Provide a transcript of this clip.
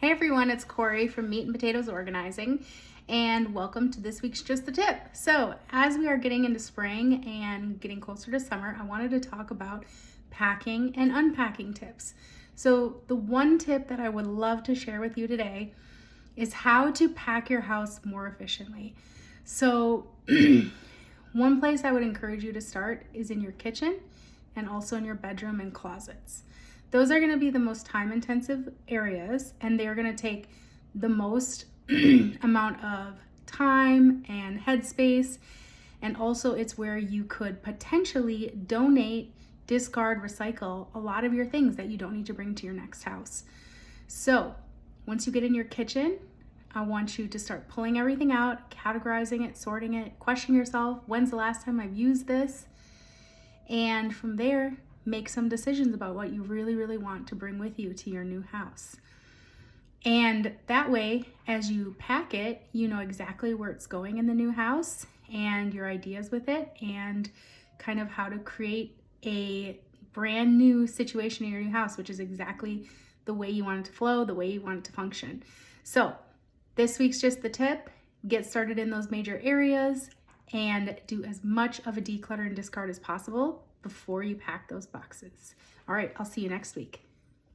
Hey everyone, it's Corey from Meat and Potatoes Organizing, and welcome to this week's Just the Tip. So, as we are getting into spring and getting closer to summer, I wanted to talk about packing and unpacking tips. So, the one tip that I would love to share with you today is how to pack your house more efficiently. So, one place I would encourage you to start is in your kitchen and also in your bedroom and closets. Those are going to be the most time intensive areas, and they're going to take the most amount of time and headspace. And also it's where you could potentially donate, discard, recycle a lot of your things that you don't need to bring to your next house. So once you get in your kitchen, I want you to start pulling everything out, categorizing it, sorting it, question yourself, when's the last time I've used this? And from there, make some decisions about what you really want to bring with you to your new house. And that way, as you pack it, you know exactly where it's going in the new house and your ideas with it and kind of how to create a brand new situation in your new house, which is exactly the way you want it to flow, the way you want it to function. So this week's Just the Tip. Get started in those major areas and do as much of a declutter and discard as possible before you pack those boxes. All right, I'll see you next week.